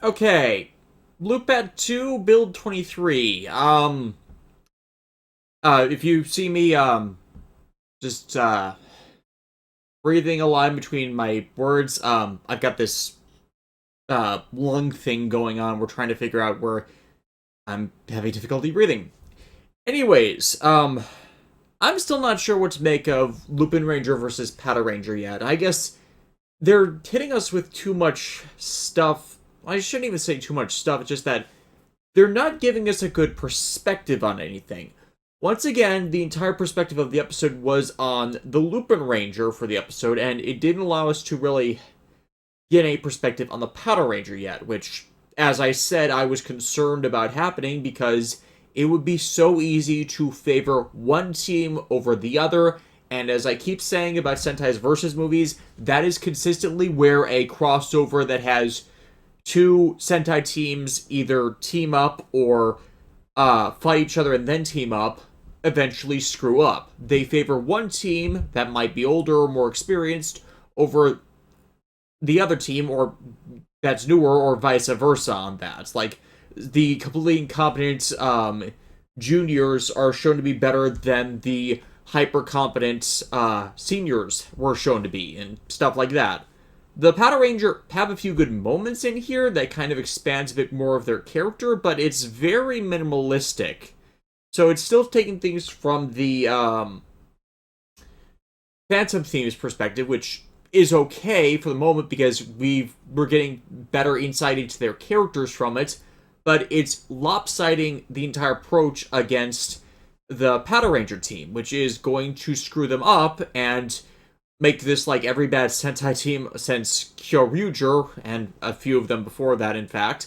Okay. Lupin 2, build 23. If you see me, just, breathing a line between my words, I've got this, lung thing going on. We're trying to figure out where I'm having difficulty breathing. Anyways, I'm still not sure what to make of Lupin Ranger versus Patranger yet. I guess they're hitting us with too much stuff. I shouldn't even say too much stuff, it's just that they're not giving us a good perspective on anything. Once again, the entire perspective of the episode was on the Lupin Ranger for the episode, and it didn't allow us to really get a perspective on the Patranger yet, which, as I said, I was concerned about happening because it would be so easy to favor one team over the other. And as I keep saying about Sentai's versus movies, that is consistently where a crossover that has two Sentai teams either team up or fight each other and then team up eventually screw up. They favor one team that might be older or more experienced over the other team, or that's newer, or vice versa on that. Like, the completely incompetent juniors are shown to be better than the hyper competent seniors were shown to be, and stuff like that. The Patranger have a few good moments in here that kind of expands a bit more of their character, but it's very minimalistic. So it's still taking things from the Phantom Theme's perspective, which is okay for the moment because we're getting better insight into their characters from it, but it's lopsiding the entire approach against the Patranger team, which is going to screw them up and make this like every bad Sentai team since Kyoryuger, and a few of them before that, in fact,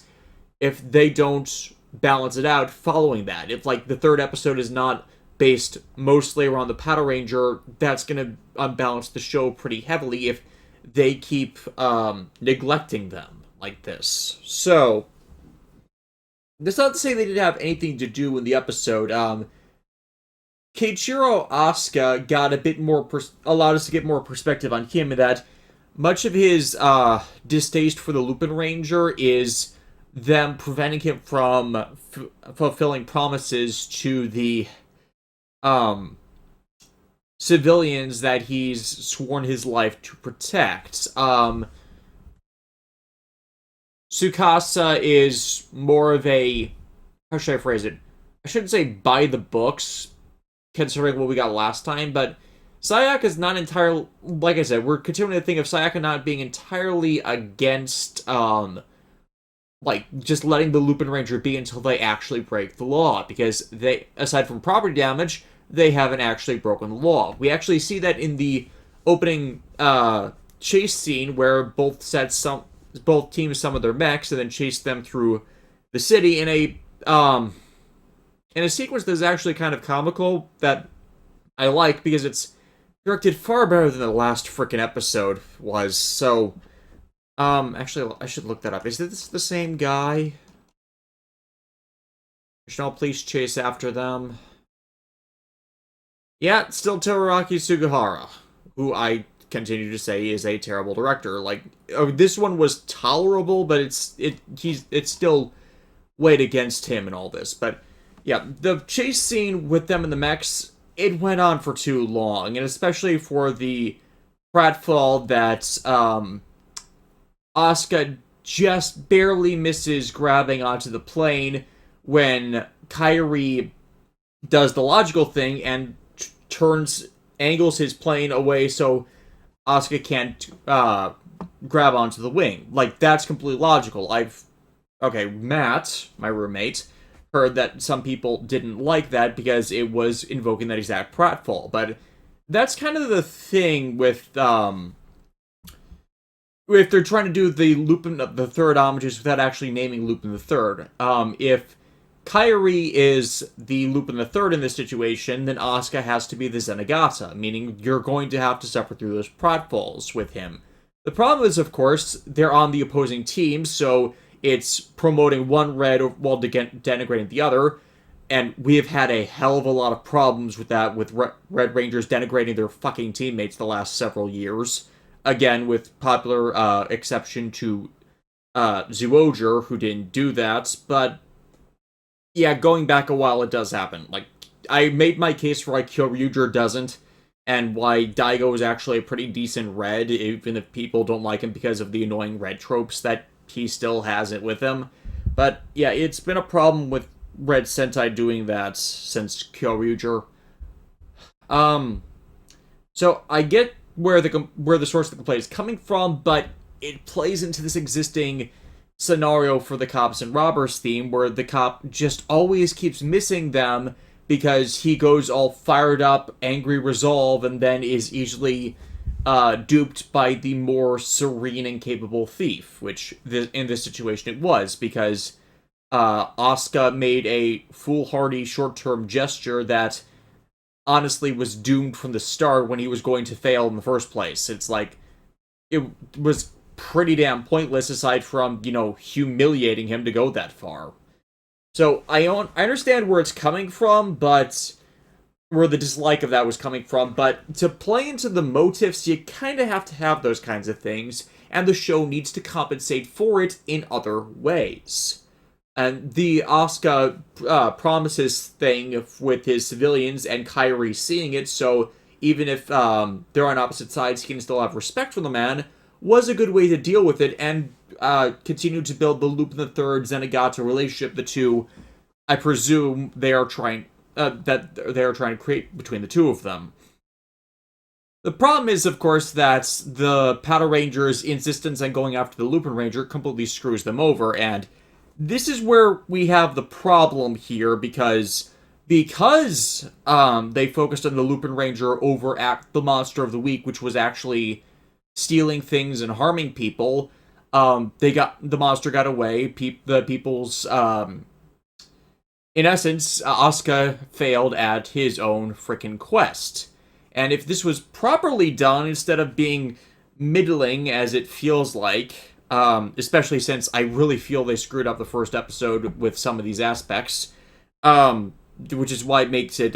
if they don't balance it out following that. If, like, the third episode is not based mostly around the Patranger, that's going to unbalance the show pretty heavily if they keep neglecting them like this. So, that's not to say they didn't have anything to do in the episode. Keiichiro Asuka got a bit more, allowed us to get more perspective on him, in that much of his distaste for the Lupin Ranger is them preventing him from fulfilling promises to the civilians that he's sworn his life to protect. Tsukasa is more of a, how should I phrase it? I shouldn't say by the books, considering what we got last time, but Sayaka is not entirely, like I said, we're continuing to think of Sayaka not being entirely against, like, just letting the Lupin Ranger be until they actually break the law, because they, aside from property damage, they haven't actually broken the law. We actually see that in the opening chase scene where both teams summon their mechs and then chase them through the city in a sequence that's actually kind of comical that I like because it's directed far better than the last freaking episode was. So, actually, I should look that up. Is this the same guy? National Police chase after them. Yeah, it's still Teraraki Sugihara, who I continue to say is a terrible director. Like, this one was tolerable, but it's still weighed against him and all this. But yeah, the chase scene with them in the mechs, it went on for too long, and especially for the pratfall that Asuka just barely misses grabbing onto the plane when Kairi does the logical thing and angles his plane away so Asuka can't grab onto the wing. Like, that's completely logical. Matt, my roommate, heard that some people didn't like that because it was invoking that exact pratfall, but that's kind of the thing with if they're trying to do the Lupin the Third homages without actually naming Lupin the Third. If Kairi is the Lupin the Third in this situation, then Asuka has to be the Zenigata, meaning you're going to have to suffer through those pratfalls with him. The problem is, of course, they're on the opposing team, so it's promoting one red while denigrating the other, and we have had a hell of a lot of problems with that, with Red Rangers denigrating their fucking teammates the last several years. Again, with popular exception to Zyuohger, who didn't do that, but yeah, going back a while, it does happen. Like, I made my case for why Kyoryuger doesn't, and why Daigo is actually a pretty decent red, even if people don't like him because of the annoying red tropes that he still has it with him. But yeah, it's been a problem with Red Sentai doing that since Kyoryuger. Um, so I get where the source of the complaint is coming from, but it plays into this existing scenario for the cops and robbers theme, where the cop just always keeps missing them because he goes all fired up, angry resolve, and then is easily duped by the more serene and capable thief, which in this situation it was, because Asuka made a foolhardy short-term gesture that honestly was doomed from the start when he was going to fail in the first place. It's like, it was pretty damn pointless aside from, humiliating him to go that far. So I understand where it's coming from, but where the dislike of that was coming from, but to play into the motifs, you kind of have to have those kinds of things, and the show needs to compensate for it in other ways. And the Asuka promises thing with his civilians and Kairi seeing it, so even if they're on opposite sides, he can still have respect for the man, was a good way to deal with it, and continue to build the Lupin the Third Zenigata relationship. The two, I presume, they are trying to create between the two of them. The problem is, of course, that the Patranger's insistence on going after the Lupin Ranger completely screws them over, and this is where we have the problem here, because they focused on the Lupin Ranger over at the Monster of the Week, which was actually stealing things and harming people. The monster got away. The people's in essence, Asuka failed at his own frickin' quest. And if this was properly done, instead of being middling as it feels like, especially since I really feel they screwed up the first episode with some of these aspects, which is why it makes it,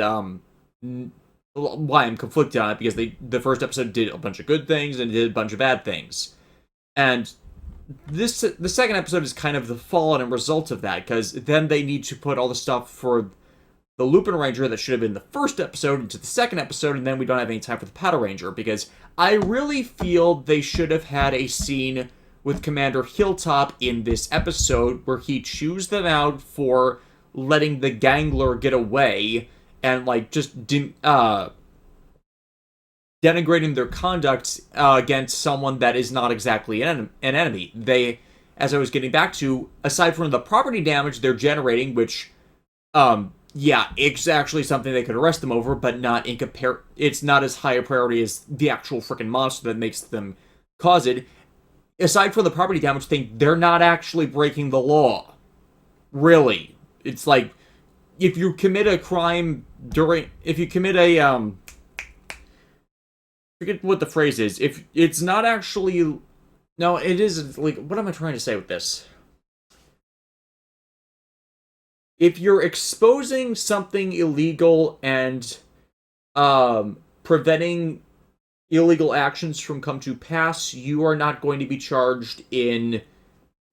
why I'm conflicted on it, because the first episode did a bunch of good things and did a bunch of bad things. And the second episode is kind of the fallout and result of that, because then they need to put all the stuff for the Lupin Ranger that should have been the first episode into the second episode, and then we don't have any time for the Patranger, because I really feel they should have had a scene with Commander Hilltop in this episode where he chews them out for letting the Gangler get away, and just denigrating their conduct against someone that is not exactly an enemy. They, as I was getting back to, aside from the property damage they're generating, which, it's actually something they could arrest them over, but not it's not as high a priority as the actual freaking monster that makes them cause it. Aside from the property damage thing, they're not actually breaking the law. Really. It's like, if you commit a crime if you commit a, forget what the phrase is. If it's not actually, no, it is, what am I trying to say with this? If you're exposing something illegal and preventing illegal actions from come to pass, you are not going to be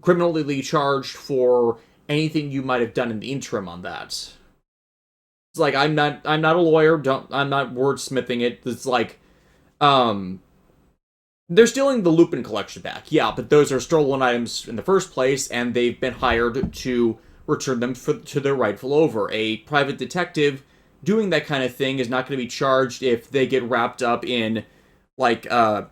criminally charged for anything you might have done in the interim on that. It's like, I'm not a lawyer, I'm not wordsmithing it. It's like, they're stealing the Lupin collection back, yeah, but those are stolen items in the first place, and they've been hired to return them to their rightful owner. A private detective doing that kind of thing is not going to be charged if they get wrapped up in, a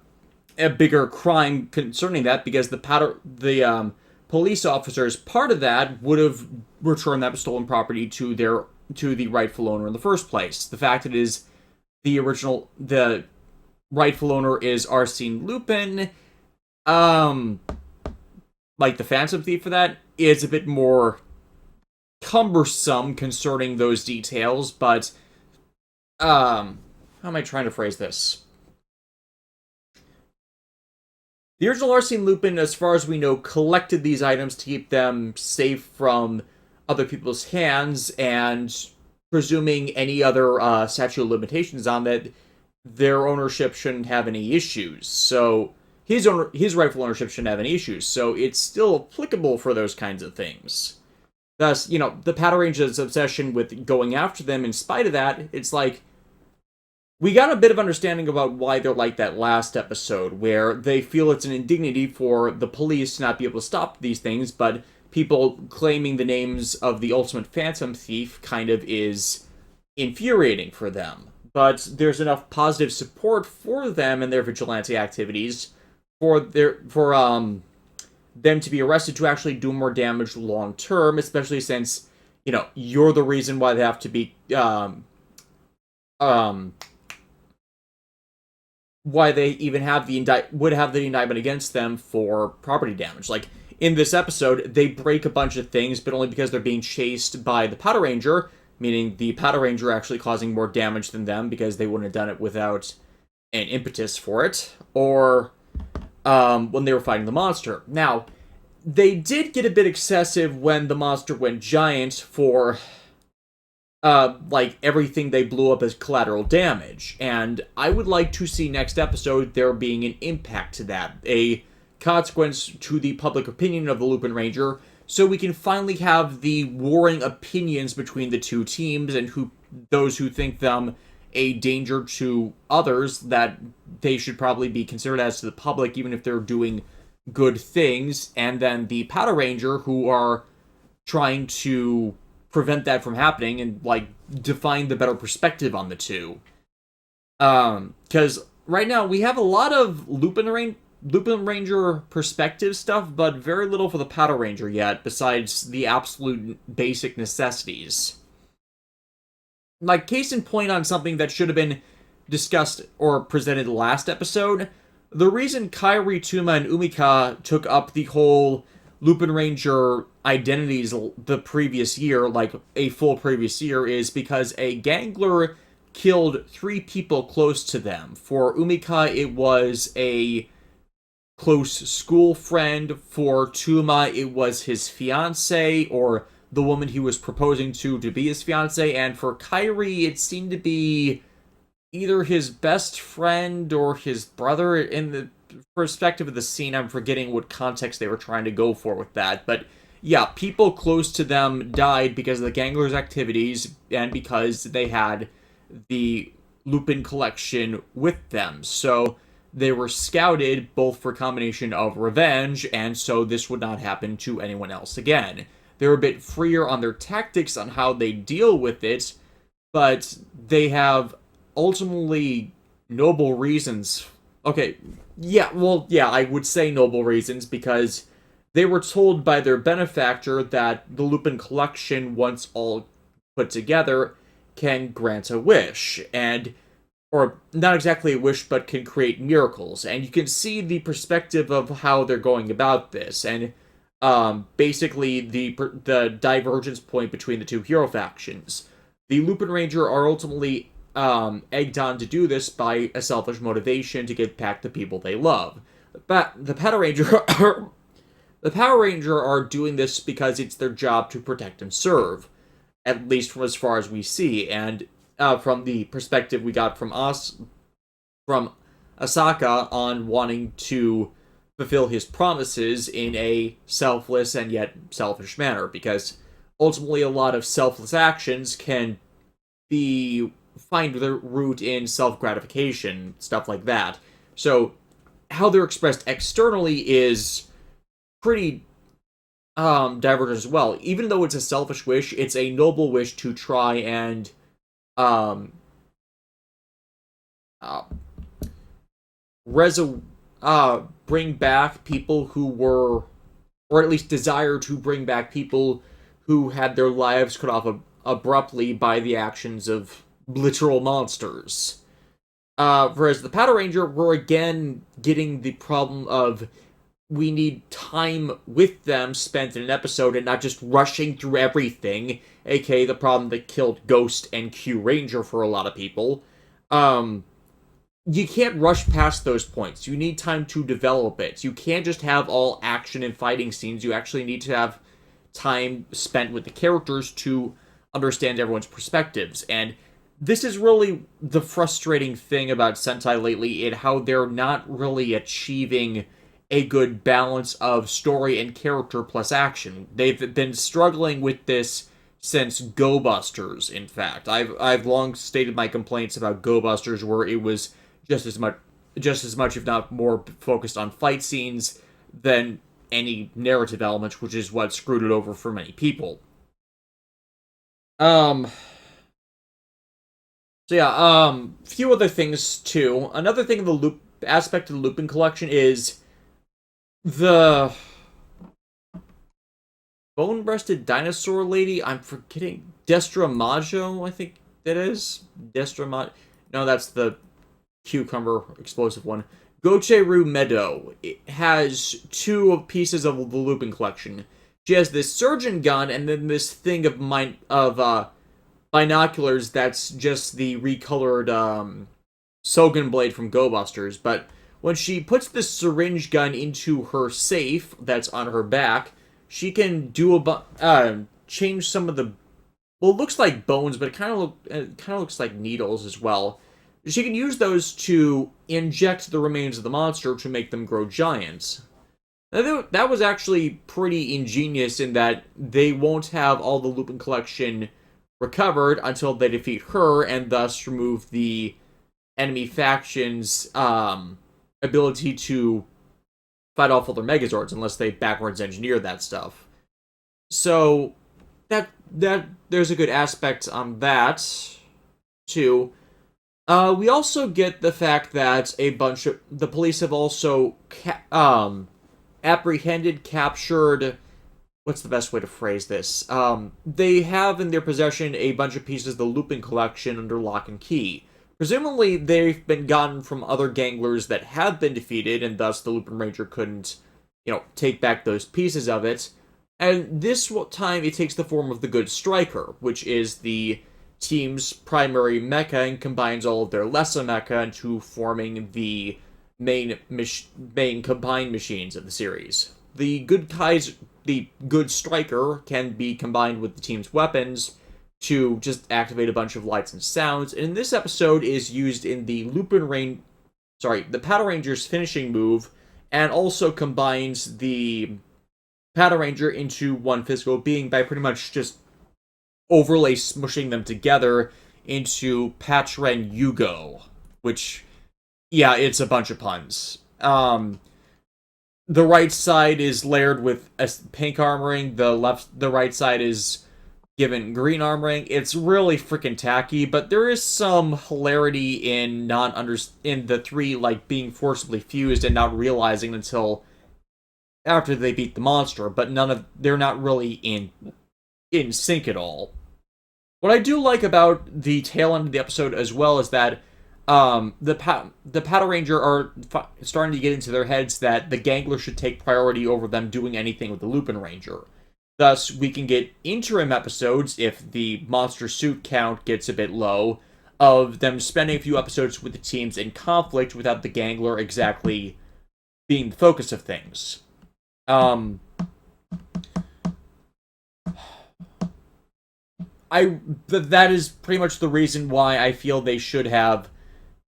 bigger crime concerning that, because the police officers, part of that, would have returned that stolen property to the rightful owner in the first place. The fact it is the rightful owner is Arsene Lupin, the Phantom Thief for that, is a bit more cumbersome concerning those details, but, how am I trying to phrase this? The original Arsene Lupin, as far as we know, collected these items to keep them safe from other people's hands, and presuming any other statute of limitations on that, their ownership shouldn't have any issues. So his rightful ownership shouldn't have any issues. So it's still applicable for those kinds of things. Thus, the Pataranger's obsession with going after them, in spite of that, it's like, we got a bit of understanding about why they're like that last episode, where they feel it's an indignity for the police to not be able to stop these things, but people claiming the names of the ultimate phantom thief kind of is infuriating for them. But there's enough positive support for them and their vigilante activities for them to be arrested to actually do more damage long term, especially since, you're the reason why they have to be why they even have would have the indictment against them for property damage. Like, in this episode, they break a bunch of things, but only because they're being chased by the Patranger, meaning the Patranger actually causing more damage than them because they wouldn't have done it without an impetus for it, or when they were fighting the monster. Now, they did get a bit excessive when the monster went giant for everything they blew up as collateral damage. And I would like to see next episode there being an impact to that, a consequence to the public opinion of the Lupin Ranger, so we can finally have the warring opinions between the two teams and those who think them a danger to others that they should probably be considered as to the public, even if they're doing good things, and then the Patranger who are trying to prevent that from happening and define the better perspective on the two. Because right now we have a lot of Lupin Ranger perspective stuff, but very little for the Patranger yet, besides the absolute basic necessities. Like, case in point on something that should have been discussed or presented last episode, the reason Kairi, Tuma, and Umika took up the whole Lupin Ranger identities the previous year, like a full previous year, is because a gangler killed 3 people close to them. For Umika, it was a close school friend. For Tuma, it was his fiancée, or the woman he was proposing to be his fiancée. And for Kairi, it seemed to be either his best friend or his brother. In the perspective of the scene, I'm forgetting what context they were trying to go for with that. But yeah, people close to them died because of the gangler's activities and because they had the Lupin collection with them. So they were scouted both for a combination of revenge, and so this would not happen to anyone else again. They're a bit freer on their tactics on how they deal with it, but they have ultimately noble reasons. Okay, I would say noble reasons, because they were told by their benefactor that the Lupin collection, once all put together, can grant a wish, or not exactly a wish, but can create miracles. And you can see the perspective of how they're going about this, and basically the divergence point between the two hero factions. The Lupin Ranger are ultimately egged on to do this by a selfish motivation to get back the people they love. But the Power Ranger are doing this because it's their job to protect and serve, at least from as far as we see. And from the perspective we got from Asaka on wanting to fulfill his promises in a selfless and yet selfish manner, because ultimately a lot of selfless actions can find their root in self-gratification, stuff like that. So how they're expressed externally is pretty divergent as well. Even though it's a selfish wish, it's a noble wish to try and bring back people who were, or at least desire to bring back people who had their lives cut off abruptly by the actions of literal monsters. Whereas the Patranger, we're again getting the problem of we need time with them spent in an episode and not just rushing through everything, aka the problem that killed Ghost and Q Ranger for a lot of people. You can't rush past those points. You need time to develop it. You can't just have all action and fighting scenes. You actually need to have time spent with the characters to understand everyone's perspectives. And this is really the frustrating thing about Sentai lately, in how they're not really achieving a good balance of story and character plus action. They've been struggling with this since Go Busters, in fact. I've long stated my complaints about Go Busters, where it was just as much, if not more, focused on fight scenes than any narrative elements, which is what screwed it over for many people. So yeah, few other things too. Another thing, the loop aspect of the Lupin collection is the bone-breasted dinosaur lady. I'm forgetting Destra Majo, I think that is Destra Majo. No, that's the cucumber explosive one. Gocheru Meadow. It has two pieces of the Lupin collection. She has this surgeon gun and then this thing of binoculars that's just the recolored Sogen blade from Go Busters. But when she puts the syringe gun into her safe that's on her back, she can do change some of the, well, it looks like bones, but it kind of looks like needles as well. She can use those to inject the remains of the monster to make them grow giants. That was actually pretty ingenious, in that they won't have all the Lupin collection recovered until they defeat her, and thus remove the enemy faction's ability to fight off all their Megazords, unless they backwards engineer that stuff. So that there's a good aspect on that too. We also get the fact that a bunch of the police have also apprehended, captured. What's the best way to phrase this? They have in their possession a bunch of pieces of the Lupin collection under lock and key. Presumably, they've been gotten from other ganglers that have been defeated, and thus the Lupin Ranger couldn't, take back those pieces of it. And this time, it takes the form of the Good Striker, which is the team's primary mecha, and combines all of their lesser mecha into forming the main combined machines of the series. The Good Striker can be combined with the team's weapons to just activate a bunch of lights and sounds, and in this episode is used in the the Patranger's finishing move, and also combines the Patranger into one physical being by pretty much just overlay smushing them together into Patren Yugo, which, yeah, it's a bunch of puns. The right side is layered with a pink armoring, the right side is given green armoring. It's really freaking tacky, but there is some hilarity in the three being forcibly fused and not realizing until after they beat the monster, but they're not really in sync at all. What I do like about the tail end of the episode as well is that the Patranger are starting to get into their heads that the Gangler should take priority over them doing anything with the Lupin Ranger. Thus, we can get interim episodes, if the monster suit count gets a bit low, of them spending a few episodes with the teams in conflict without the Gangler exactly being the focus of things. That is pretty much the reason why I feel they should have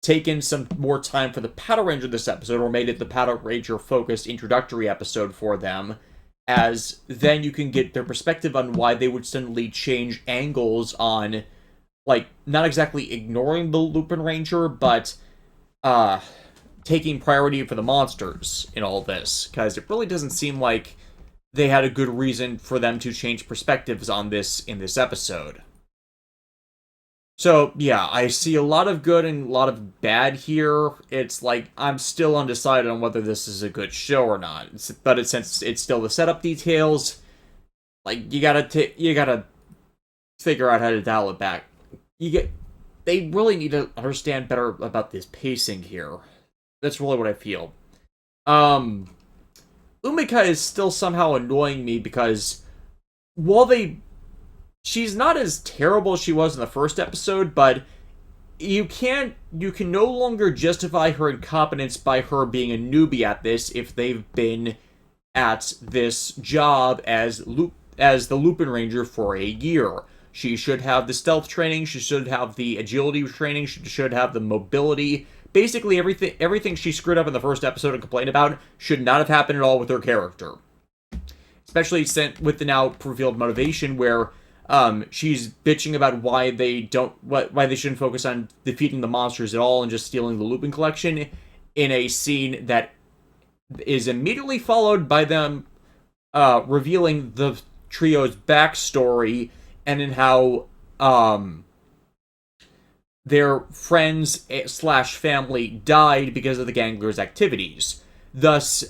taken some more time for the Patranger this episode, or made it the Patranger focused introductory episode for them, as then you can get their perspective on why they would suddenly change angles on, not exactly ignoring the Lupin Ranger, but taking priority for the monsters in all this, because it really doesn't seem like they had a good reason for them to change perspectives on this in this episode. So, yeah, I see a lot of good and a lot of bad here. It's I'm still undecided on whether this is a good show or not. But since it's still the setup details, you gotta figure out how to dial it back. They really need to understand better about this pacing here. That's really what I feel. Umika is still somehow annoying me, because she's not as terrible as she was in the first episode, but you can no longer justify her incompetence by her being a newbie at this if they've been at this job as the Lupin Ranger for a year. She should have the stealth training, she should have the agility training, she should have the mobility. Basically, everything she screwed up in the first episode and complained about should not have happened at all with her character. Especially with the now revealed motivation where she's bitching about why they shouldn't focus on defeating the monsters at all and just stealing the Lupin collection in a scene that is immediately followed by them revealing the trio's backstory and in how their friends / family died because of the Gangler's activities. Thus,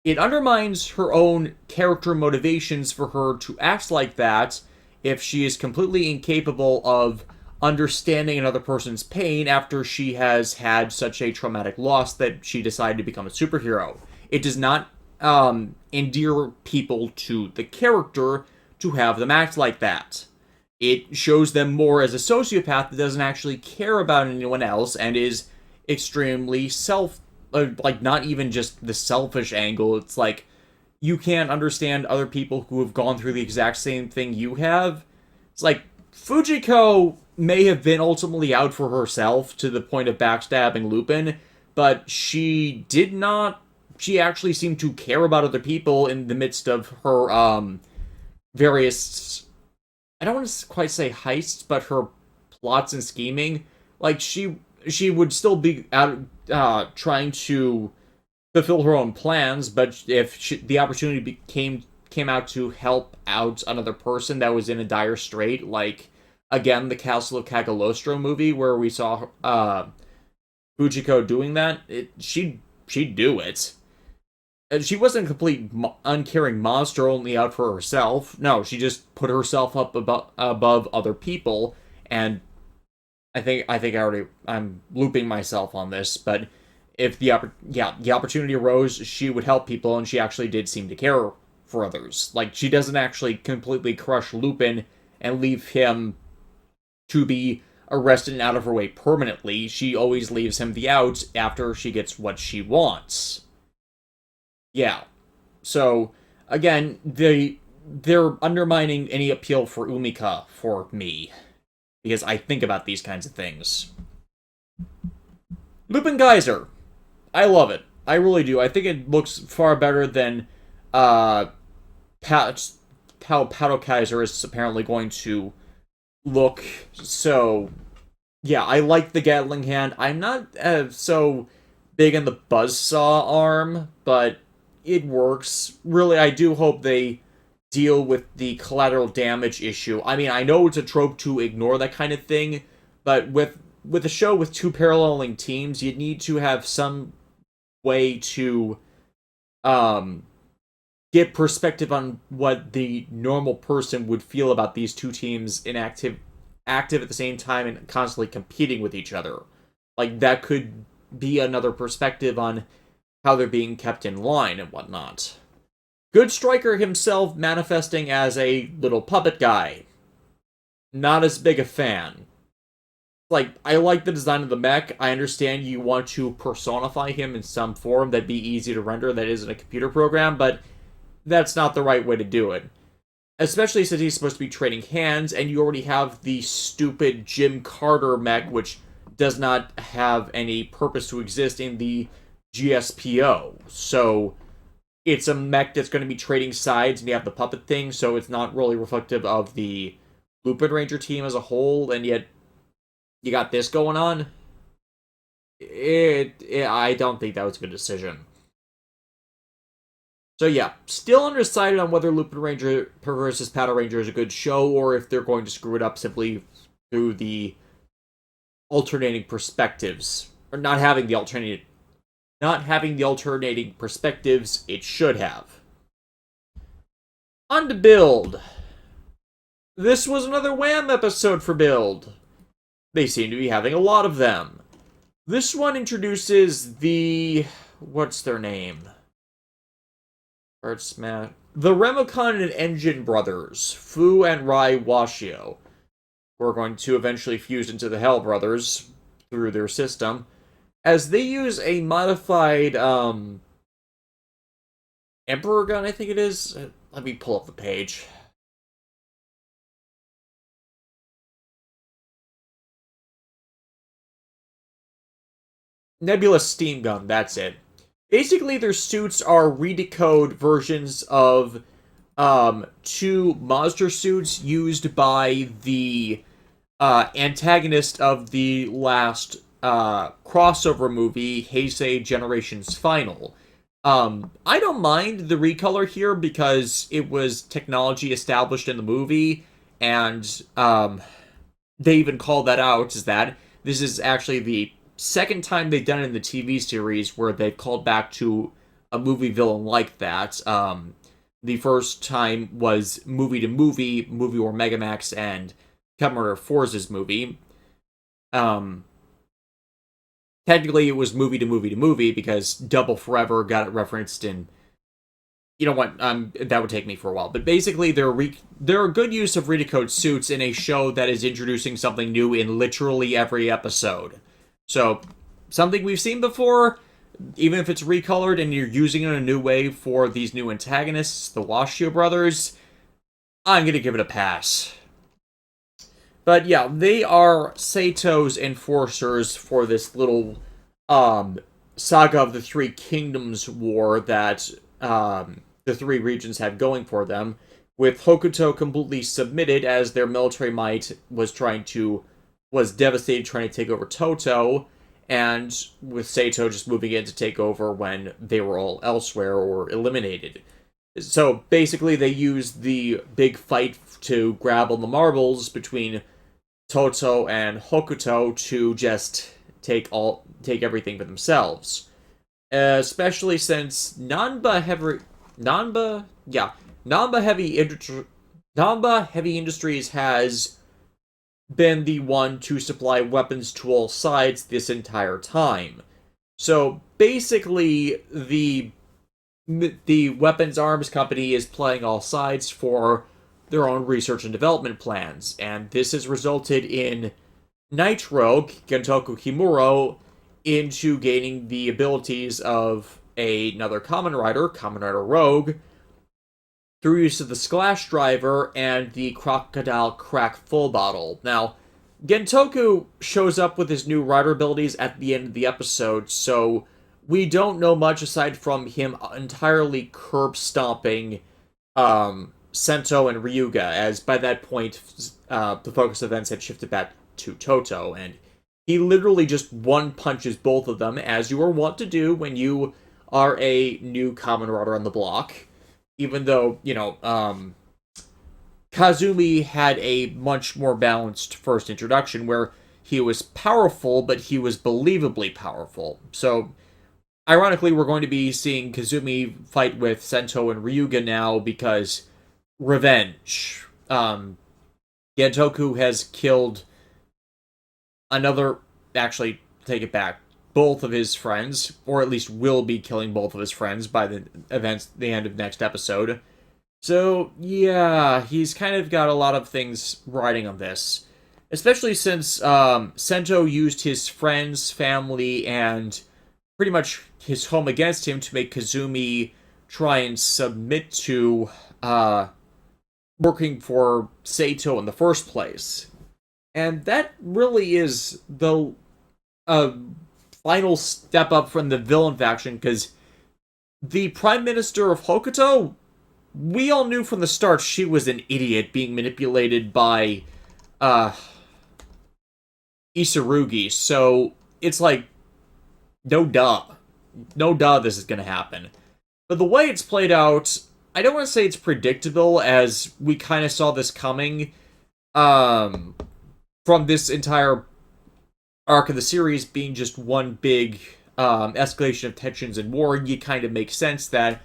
it undermines her own character motivations for her to act like that if she is completely incapable of understanding another person's pain after she has had such a traumatic loss that she decided to become a superhero. It does not endear people to the character to have them act like that. It shows them more as a sociopath that doesn't actually care about anyone else and is extremely not even just the selfish angle. It's like, you can't understand other people who have gone through the exact same thing you have. It's like, Fujiko may have been ultimately out for herself to the point of backstabbing Lupin, but she actually seemed to care about other people in the midst of her, various, I don't want to quite say heists, but her plots and scheming. Like, she would still be out, trying to fulfill her own plans, but if the opportunity came out to help out another person that was in a dire strait, like, again, the Castle of Cagliostro movie, where we saw Fujiko doing that, she'd do it. She wasn't a complete uncaring monster only out for herself. No, she just put herself up above other people, and I think I'm looping myself on this, but if the opportunity arose, she would help people, and she actually did seem to care for others. Like, she doesn't actually completely crush Lupin and leave him to be arrested and out of her way permanently. She always leaves him the out after she gets what she wants. Yeah. So, again, they're undermining any appeal for Umika for me, because I think about these kinds of things. Lupin Geyser. I love it. I really do. I think it looks far better than how Patranger is apparently going to look. So, yeah, I like the Gatling hand. I'm not so big on the buzzsaw arm, but it works. Really, I do hope they deal with the collateral damage issue. I mean, I know it's a trope to ignore that kind of thing, but with a show with two paralleling teams, you need to have some way to get perspective on what the normal person would feel about these two teams active at the same time and constantly competing with each other. Like, that could be another perspective on how they're being kept in line and whatnot. Good Striker himself manifesting as a little puppet guy. Not as big a fan. Like, I like the design of the mech. I understand you want to personify him in some form that'd be easy to render that isn't a computer program, but that's not the right way to do it. Especially since he's supposed to be trading hands, and you already have the stupid Jim Carter mech, which does not have any purpose to exist in the GSPO. So, it's a mech that's going to be trading sides, and you have the puppet thing, so it's not really reflective of the Lupin Ranger team as a whole, and yet you got this going on. I don't think that was a good decision. So yeah, still undecided on whether Lupin Ranger versus Patranger is a good show, or if they're going to screw it up simply through the alternating perspectives, or not having the alternating perspectives it should have. On to Build. This was another Wham episode for Build. They seem to be having a lot of them. This one introduces the... what's their name? The Remocon and Engine brothers, Fu and Rai Washio, who are going to eventually fuse into the Hell brothers through their system, as they use a modified Emperor gun, I think it is. Let me pull up the page. Nebula Steam Gun, that's it. Basically, their suits are redecode versions of two monster suits used by the antagonist of the last crossover movie, Heisei Generations Final. I don't mind the recolor here because it was technology established in the movie, and they even call that out, is that this is actually the second time they've done it in the TV series where they've called back to a movie villain like that. The first time was movie to movie or Megamax and Kamen Force's movie. Um, Technically, it was movie to movie because Double Forever got it referenced in. You know what? That would take me for a while. But basically, they're a good use of redecode suits in a show that is introducing something new in literally every episode. So, something we've seen before, even if it's recolored and you're using it in a new way for these new antagonists, the Washio brothers, I'm gonna give it a pass. But yeah, they are Seito's enforcers for this little saga of the Three Kingdoms war that the three regions have going for them, with Hokuto completely submitted as their military might was devastated trying to take over Toto, and with Seito just moving in to take over when they were all elsewhere or eliminated. So basically, they used the big fight to grab on the marbles between Toto and Hokuto to just take everything for themselves. Especially since Nanba Heavy Industries has been the one to supply weapons to all sides this entire time. So basically, the weapons arms company is playing all sides for their own research and development plans, and this has resulted in Nitro, Gentoku Kimuro, into gaining the abilities of another Kamen Rider Rogue, through use of the Splash Driver and the Crocodile Crack Full Bottle. Now, Gentoku shows up with his new rider abilities at the end of the episode, so we don't know much aside from him entirely curb stomping Sento and Ryuga, as by that point the focus of events had shifted back to Toto, and he literally just one punches both of them, as you are wont to do when you are a new Kamen Rider on the block. Even though, Kazumi had a much more balanced first introduction where he was powerful, but he was believably powerful. So, ironically, we're going to be seeing Kazumi fight with Sento and Ryuga now because revenge. Gentoku has killed actually, take it back, both of his friends, or at least will be killing both of his friends by the end of next episode. So, yeah, he's kind of got a lot of things riding on this. Especially since Sento used his friends, family, and pretty much his home against him to make Kazumi try and submit to working for Seito in the first place. And that really is the final step up from the villain faction, because the Prime Minister of Hokuto, we all knew from the start she was an idiot being manipulated by Isurugi, so it's like, no duh. No duh this is gonna happen. But the way it's played out, I don't want to say it's predictable, as we kind of saw this coming from this entire arc of the series being just one big escalation of tensions and war. It kind of makes sense that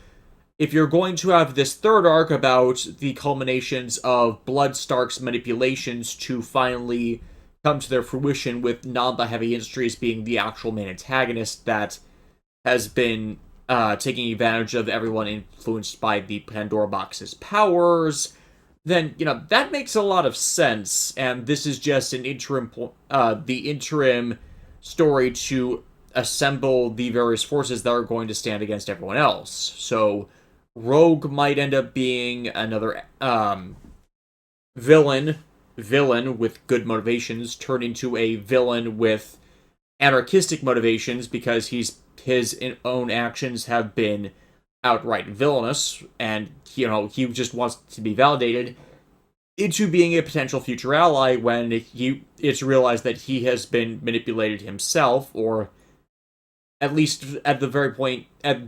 if you're going to have this third arc about the culminations of Bloodstark's manipulations to finally come to their fruition, with Nanba Heavy Industries being the actual main antagonist that has been taking advantage of everyone influenced by the Pandora Box's powers, then, that makes a lot of sense, and this is just an the interim story to assemble the various forces that are going to stand against everyone else. So, Rogue might end up being another villain with good motivations, turn into a villain with anarchistic motivations because his own actions have been outright villainous, and he just wants to be validated, into being a potential future ally when it's realized that he has been manipulated himself, or at least at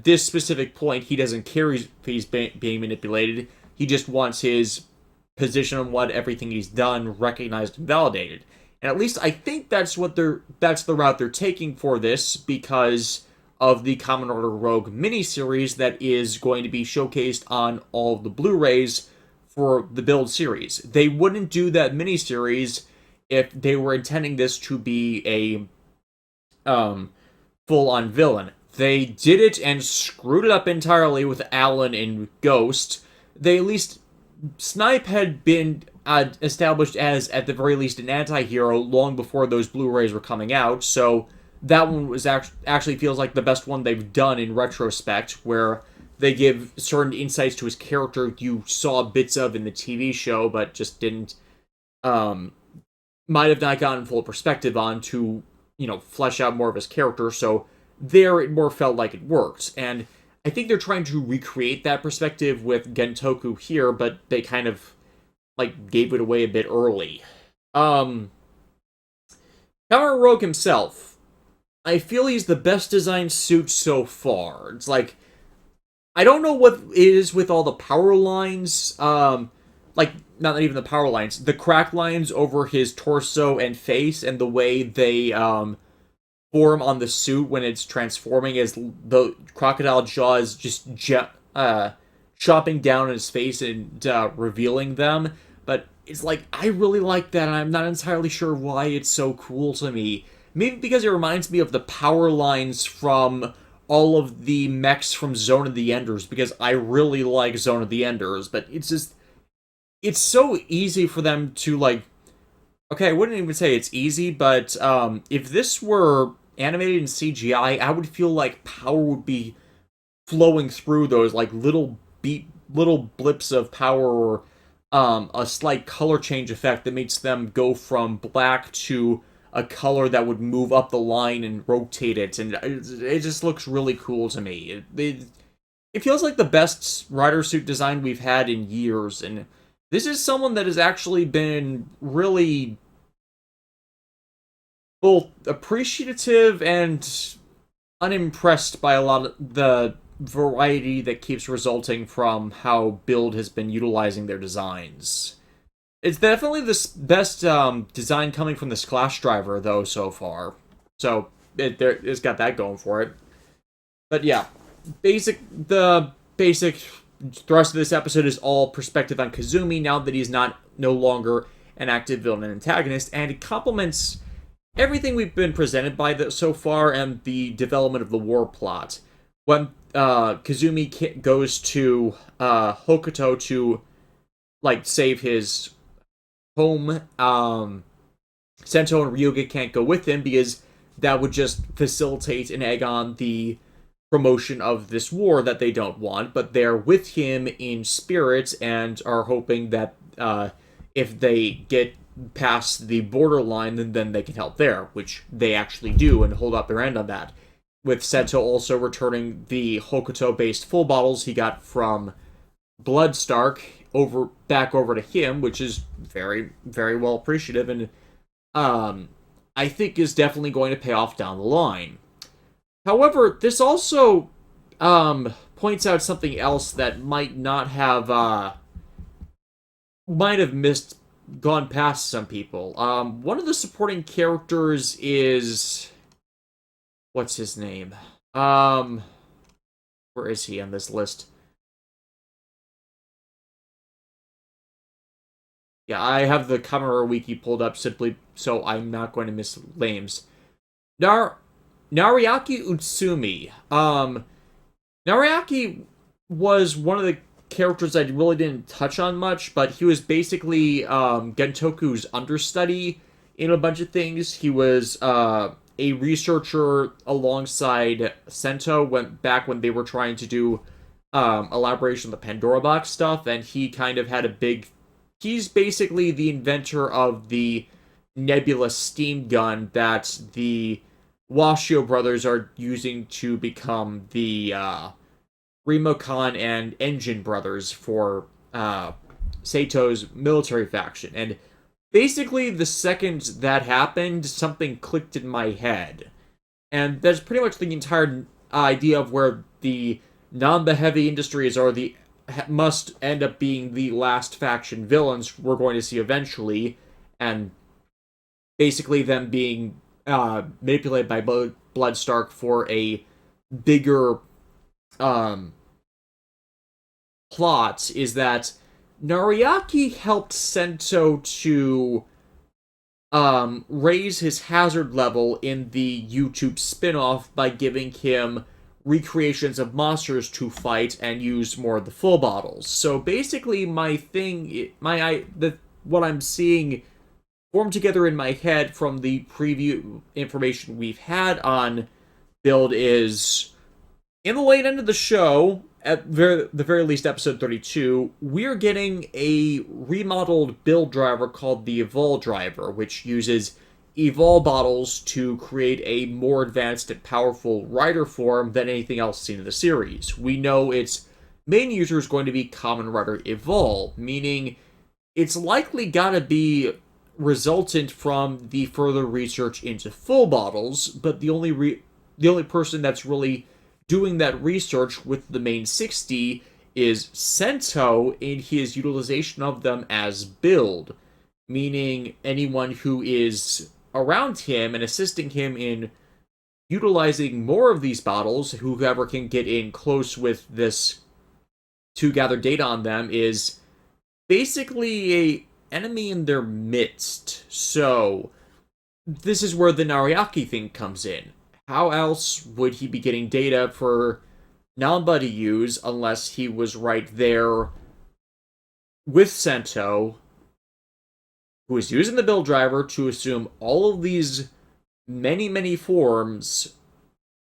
this specific point, he doesn't care if he's being manipulated. He just wants his position on what everything he's done recognized and validated. And at least I think that's the route they're taking for this, because of the Kamen Rider Rogue miniseries that is going to be showcased on all of the Blu-rays for the Build series. They wouldn't do that miniseries if they were intending this to be a full-on villain. They did it and screwed it up entirely with Alan and Ghost. They at least Snipe had been established as, at the very least, an anti-hero long before those Blu-rays were coming out, so that one was actually feels like the best one they've done in retrospect, where they give certain insights to his character you saw bits of in the TV show, but just didn't, might have not gotten full perspective on to, flesh out more of his character, so there it more felt like it worked. And I think they're trying to recreate that perspective with Gentoku here, but they kind of, gave it away a bit early. Kamen Rogue himself, I feel he's the best designed suit so far. It's I don't know what it is with all the power lines, not even the power lines, the crack lines over his torso and face, and the way they form on the suit when it's transforming as the crocodile jaw is just chopping down his face and revealing them. But it's I really like that, and I'm not entirely sure why it's so cool to me. Maybe because it reminds me of the power lines from all of the mechs from Zone of the Enders, because I really like Zone of the Enders, but it's so easy for them to, okay, I wouldn't even say it's easy, but if this were animated in CGI, I would feel like power would be flowing through those, little blips of power, or a slight color change effect that makes them go from black to a color that would move up the line and rotate it, and it just looks really cool to me. It feels like the best rider suit design we've had in years, and this is someone that has actually been really both appreciative and unimpressed by a lot of the variety that keeps resulting from how Build has been utilizing their designs. It's definitely the best design coming from this Clash driver, though, so far. So, it's got that going for it. But yeah, the basic thrust of this episode is all perspective on Kazumi, now that he's no longer an active villain and antagonist, and it complements everything we've been presented by so far, and the development of the war plot. When Kazumi goes to Hokuto to, save his home, Sento and Ryuga can't go with him because that would just facilitate and egg on the promotion of this war that they don't want, but they're with him in spirit and are hoping that if they get past the borderline, then they can help there, which they actually do and hold up their end on that. With Sento also returning the Hokuto-based full bottles he got from Bloodstark back over to him, which is very, very well appreciative, and I think is definitely going to pay off down the line. However, this also points out something else that might have gone past some people. One of the supporting characters is, what's his name? Where is he on this list? Yeah, I have the Kamen Rider Wiki pulled up simply so I'm not going to miss names. Nariaki Utsumi. Nariaki was one of the characters I really didn't touch on much, but he was basically Gentoku's understudy in a bunch of things. He was a researcher alongside Sento back when they were trying to do elaboration of the Pandora Box stuff, and he kind of had he's basically the inventor of the Nebula steam gun that the Washio brothers are using to become the Rimokan and Engine brothers for Seito's military faction. And basically, the second that happened, something clicked in my head. And that's pretty much the entire idea of where the Nanba heavy industries are the must end up being the last faction villains we're going to see eventually, and basically them being manipulated by Bloodstark for a bigger um, plot. Is that Nariaki helped Sento to raise his hazard level in the YouTube spin-off by giving him recreations of monsters to fight and use more of the full bottles. So basically what I'm seeing form together in my head from the preview information we've had on Build is in the late end of the show, at the very least episode 32, we're getting a remodeled build driver called the Evol driver, which uses Evol bottles to create a more advanced and powerful rider form than anything else seen in the series. We know its main user is going to be Common Rider Evol, meaning it's likely gotta be resultant from the further research into full bottles, but the only person that's really doing that research with the main 60 is Sento in his utilization of them as build, meaning anyone who is around him and assisting him in utilizing more of these bottles, whoever can get in close with this to gather data on them, is basically a enemy in their midst. So this is where the Nariaki thing comes in. How else would he be getting data for Nanba to use unless he was right there with Sento, who is using the build driver to assume all of these many forms,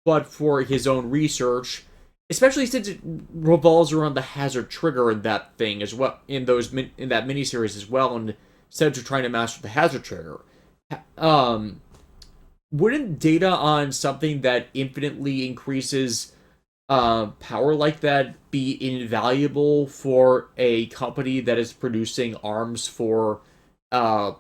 but for his own research, especially since it revolves around the hazard trigger in that thing as well, in that miniseries as well, and Sento trying to master the hazard trigger. Wouldn't data on something that infinitely increases power like that be invaluable for a company that is producing arms for a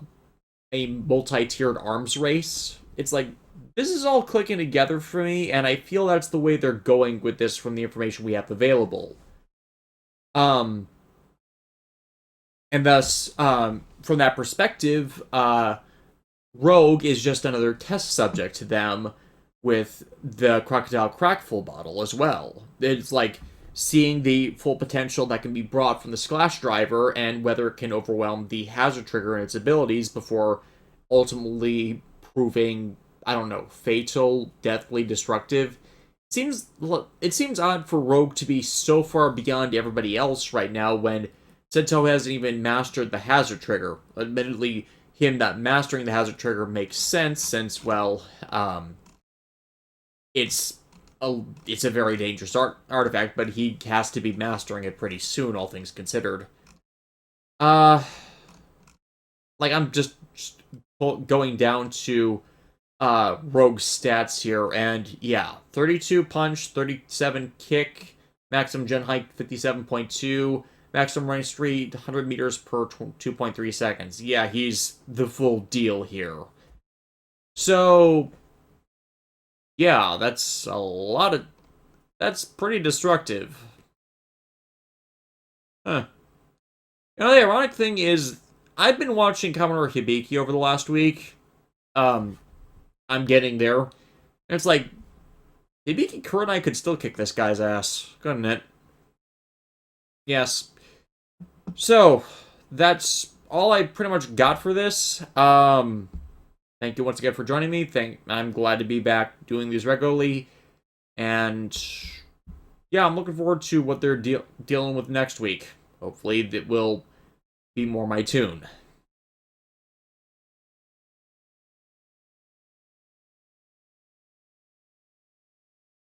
multi-tiered arms race? It's like, this is all clicking together for me, and I feel that's the way they're going with this from the information we have available. And thus, from that perspective, Rogue is just another test subject to them with the Crocodile Crack full bottle as well. It's like seeing the full potential that can be brought from the Splash driver and whether it can overwhelm the hazard trigger and its abilities before ultimately proving, I don't know, fatal, deathly destructive. It seems odd for Rogue to be so far beyond everybody else right now when Sento hasn't even mastered the hazard trigger. Admittedly, him not mastering the hazard trigger makes sense since, well, it's a very dangerous artifact, but he has to be mastering it pretty soon, all things considered. Like, I'm just going down to Rogue's stats here, and yeah, 32 punch, 37 kick, maximum gen height 57.2, maximum range speed 100 meters per 2.3 seconds. Yeah, he's the full deal here. So, yeah, that's pretty destructive. Huh. You know, the ironic thing is, I've been watching Commodore Hibiki over the last week. I'm getting there. And it's like, Hibiki Kurenai could still kick this guy's ass, couldn't it? Yes. So, that's all I pretty much got for this. Thank you once again for joining me. I'm glad to be back doing these regularly. And yeah, I'm looking forward to what they're dealing with next week. Hopefully, it will be more my tune.